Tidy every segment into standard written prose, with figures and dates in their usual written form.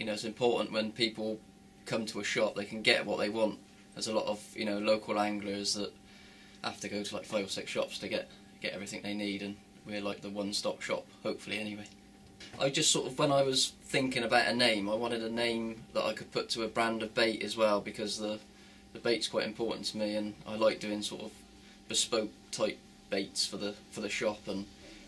you know, it's important when people come to a shop they can get what they want. There's a lot of, you know, local anglers that have to go to like 5 or 6 shops to get everything they need, and we're like the one-stop shop, hopefully anyway. I just sort of, when I was thinking about a name, I wanted a name that I could put to a brand of bait as well, because the bait's quite important to me, and I like doing sort of bespoke type baits for the shop, and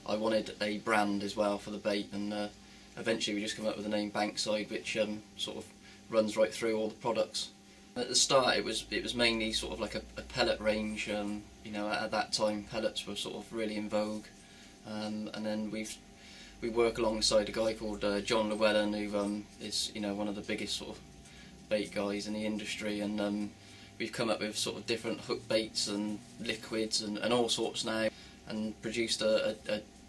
I wanted a brand as well for the bait, and eventually we just come up with the name Bankside, which sort of runs right through all the products. At the start it was mainly sort of like a pellet range. You know, at that time pellets were sort of really in vogue, and then we work alongside a guy called John Llewellyn, who is, you know, one of the biggest sort of bait guys in the industry, and we've come up with sort of different hook baits and liquids and all sorts now, and produced a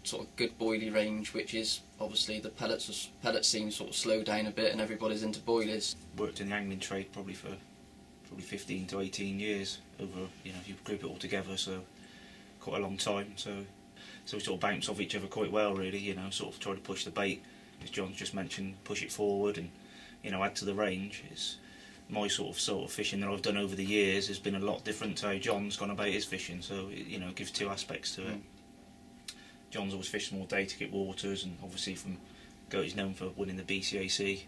sort of good boilie range, which is obviously the pellet scene sort of slowed down a bit and everybody's into boilies. Worked in the angling trade probably for 15 to 18 years over, you know, if you group it all together, so quite a long time. So we sort of bounce off each other quite well, really, you know, sort of try to push the bait, as John's just mentioned, push it forward and, you know, add to the range. It's my sort of fishing that I've done over the years has been a lot different to how John's gone about his fishing, so it, you know, gives two aspects to it. John's always fished small Datic waters, and obviously he's known for winning the BCAC.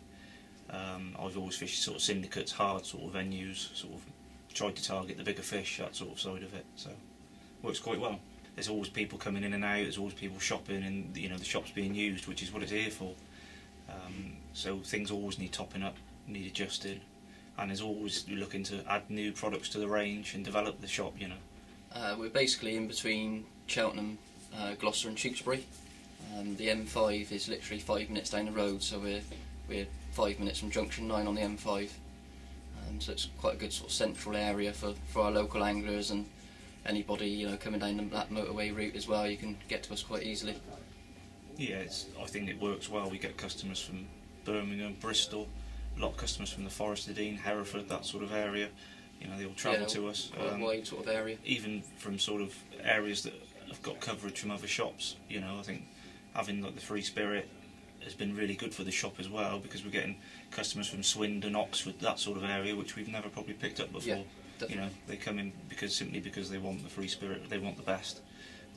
I've always fished sort of syndicates, hard sort of venues, sort of tried to target the bigger fish, that sort of side of it, so works quite well. There's always people coming in and out, there's always people shopping, and, you know, the shop's being used, which is what it's here for. So things always need topping up, need adjusting, and there's always looking to add new products to the range and develop the shop, you know. We're basically in between Cheltenham, Gloucester and Tewkesbury. The M5 is literally 5 minutes down the road, so we're 5 minutes from junction 9 on the M5. So it's quite a good sort of central area for our local anglers, and anybody, you know, coming down that motorway route as well, you can get to us quite easily. Yeah, I think it works well. We get customers from Birmingham, Bristol, a lot of customers from the Forest of Dean, Hereford, that sort of area. You know, they all travel to us. Quite a wide sort of area. Even from sort of areas that have got coverage from other shops. You know, I think having like the Free Spirit has been really good for the shop as well, because we're getting customers from Swindon, Oxford, that sort of area, which we've never probably picked up before. Yeah, you know, they come in simply because they want the Free Spirit, they want the best.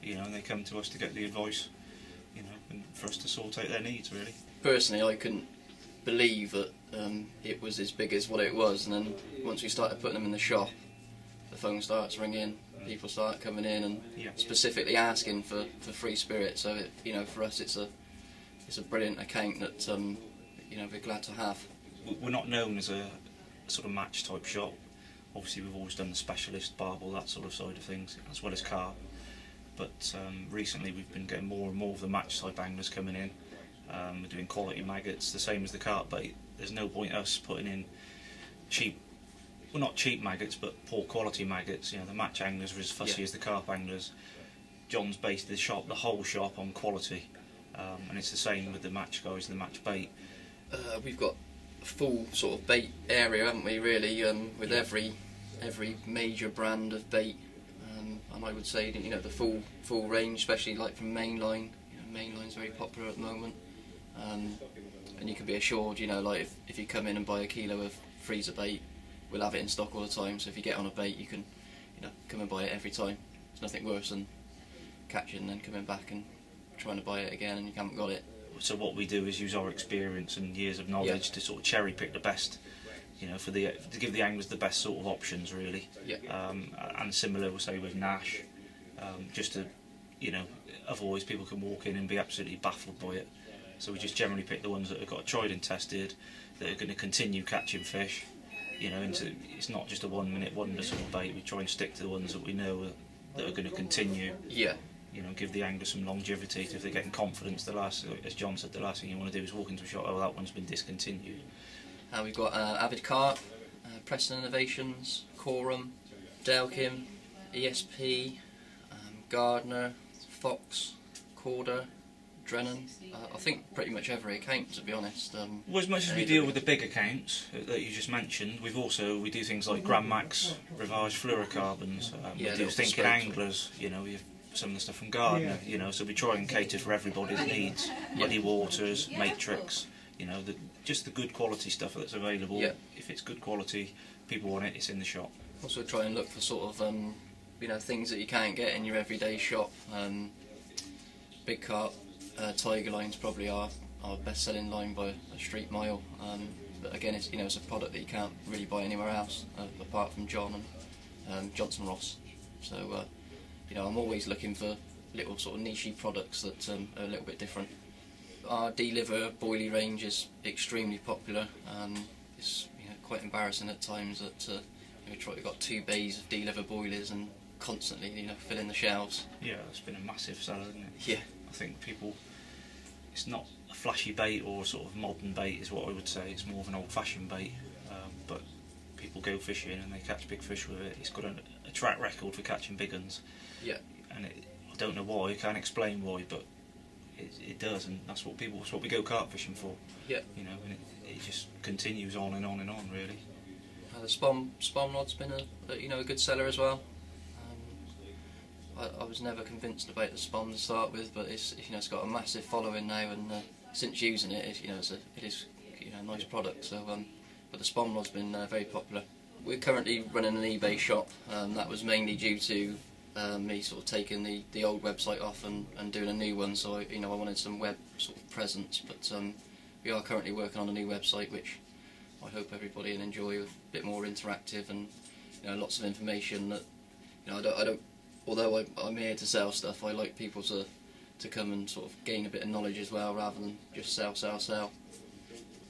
You know, and they come to us to get the advice, you know, and for us to sort out their needs, really. Personally, I couldn't believe that it was as big as what it was, and then once we started putting them in the shop, the phone starts ringing, people start coming in and specifically asking for Free Spirit. So it, you know, for us it's a brilliant account that you know, we're glad to have. We're not known as a sort of match type shop. Obviously we've always done the specialist, barbel, that sort of side of things, as well as carp. But recently we've been getting more and more of the match type anglers coming in. We're doing quality maggots, the same as the carp bait. There's no point us putting in cheap, well, not cheap maggots, but poor quality maggots. You know, the match anglers are as fussy as the carp anglers. John's based the whole shop on quality, and it's the same with the match guys, the match bait. We've got a full sort of bait area, haven't we, really, with every major brand of bait, and I would say, you know, the full range, especially like from Mainline. You know, Mainline's very popular at the moment, and you can be assured, you know, like if you come in and buy a kilo of freezer bait, we'll have it in stock all the time. So if you get on a bait, you can, you know, come and buy it every time. There's nothing worse than catching and then coming back and trying to buy it again and you haven't got it. So what we do is use our experience and years of knowledge to sort of cherry pick the best, you know, to give the anglers the best sort of options, really. And similar, we'll say, with Nash, just to, you know, otherwise people can walk in and be absolutely baffled by it. So we just generally pick the ones that have got tried and tested, that are going to continue catching fish. You know, it's not just a 1 minute wonder sort of bait. We try and stick to the ones that we know that are going to continue. Yeah. You know, give the angler some longevity. If they're getting confidence, as John said, the last thing you want to do is walk into a shop, oh, that one's been discontinued. We've got Avid Carp, Preston Innovations, Coarse, Delkim, ESP, Gardner, Fox, Corder, Drennan. I think pretty much every account, to be honest. Well, as much as we deal with the big accounts that you just mentioned, we do things like Grand Max, Rivage fluorocarbons. We do Thinking Anglers. You know, we have some of the stuff from Gardner. You know, so we try and cater for everybody's needs. Muddy Waters, Matrix. You know, just the good quality stuff that's available. Yeah. If it's good quality, people want it, it's in the shop. Also try and look for sort of you know, things that you can't get in your everyday shop. Big Carp, Tiger line's probably our best selling line by a street mile. But again, it's, you know, it's a product that you can't really buy anywhere else apart from John and Johnson Ross. So you know, I'm always looking for little sort of niche products that are a little bit different. Our D-liver boilie range is extremely popular. It's, you know, quite embarrassing at times that we've got 2 bays of D-liver boilies and constantly, you know, filling the shelves. Yeah, it's been a massive seller, isn't it? Yeah. I think people, it's not a flashy bait or sort of modern bait is what I would say. It's more of an old-fashioned bait, but people go fishing and they catch big fish with it. It's got a track record for catching big uns. Yeah. And I don't know why, I can't explain why, but it does, and that's what we go carp fishing for. Yeah. You know, and it just continues on and on and on, really. The spawn rod's been a good seller as well. I was never convinced about the spawn to start with, but it's got a massive following now, and since using it, it is a nice product. So, but the spawn rod's been very popular. We're currently running an eBay shop. That was mainly due to me sort of taking the old website off and doing a new one. So I wanted some web sort of presence, but we are currently working on a new website, which I hope everybody will enjoy, a bit more interactive and lots of information that I don't. Although I'm here to sell stuff, I like people to come and sort of gain a bit of knowledge as well, rather than just sell.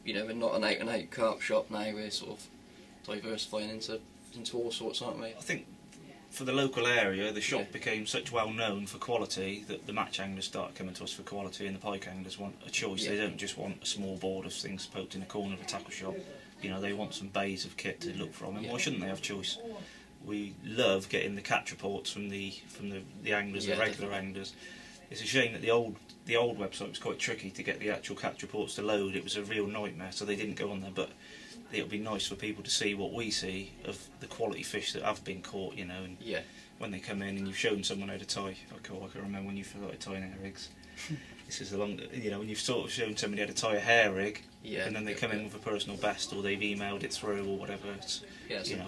You know, we're not an out-and-out carp shop now. We're sort of diversifying into all sorts, aren't we? I think for the local area, the shop became such well known for quality that the match anglers start coming to us for quality, and the pike anglers want a choice. They don't just want a small board of things poked in a corner of a tackle shop. You know, they want some bays of kit to look from, and why shouldn't they have choice? We love getting the catch reports from the anglers, the regular anglers. It's a shame that the old website was quite tricky to get the actual catch reports to load. It was a real nightmare, so they didn't go on there. But it'll be nice for people to see what we see of the quality fish that have been caught, you know. And when they come in and you've shown someone how to tie, I can remember when you started tying hair rigs. This is when you've sort of shown somebody how to tie a hair rig, and then they come in with a personal best, or they've emailed it through, or whatever. It's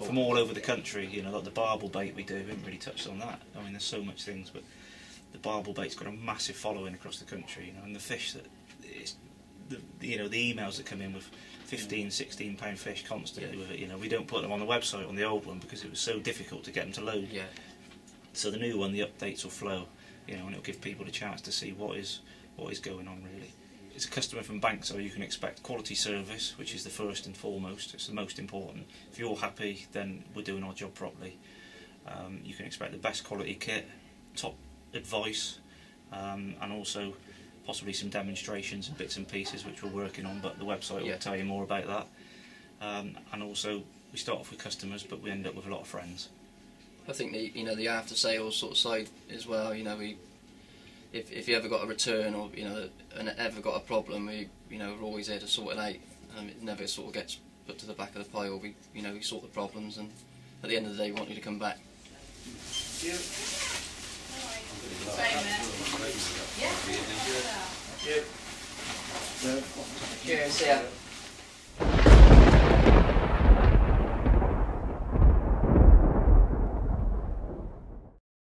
from all over the country. You know, like the barbel bait we do. We haven't really touched on that. I mean, there's so much things, but the barbel bait's got a massive following across the country. You know, and the fish that the emails that come in with 15, 16 pound fish constantly with it. You know, we don't put them on the website on the old one because it was so difficult to get them to load. Yeah. So the new one, the updates will flow. You know, and it'll give people a chance to see what is going on really. As a customer from Bankside, you can expect quality service, which is the first and foremost. It's the most important. If you're happy, then we're doing our job properly. You can expect the best quality kit, top advice, and also possibly some demonstrations and bits and pieces which we're working on, but the website will tell you more about that. And also, we start off with customers, but we end up with a lot of friends. I think the after sales sort of side as well. You know, if you ever got a return or and ever got a problem, we're always there to sort it out. It never sort of gets put to the back of the pile. We sort the problems, and at the end of the day, we want you to come back. Yeah. Cheers. Yeah.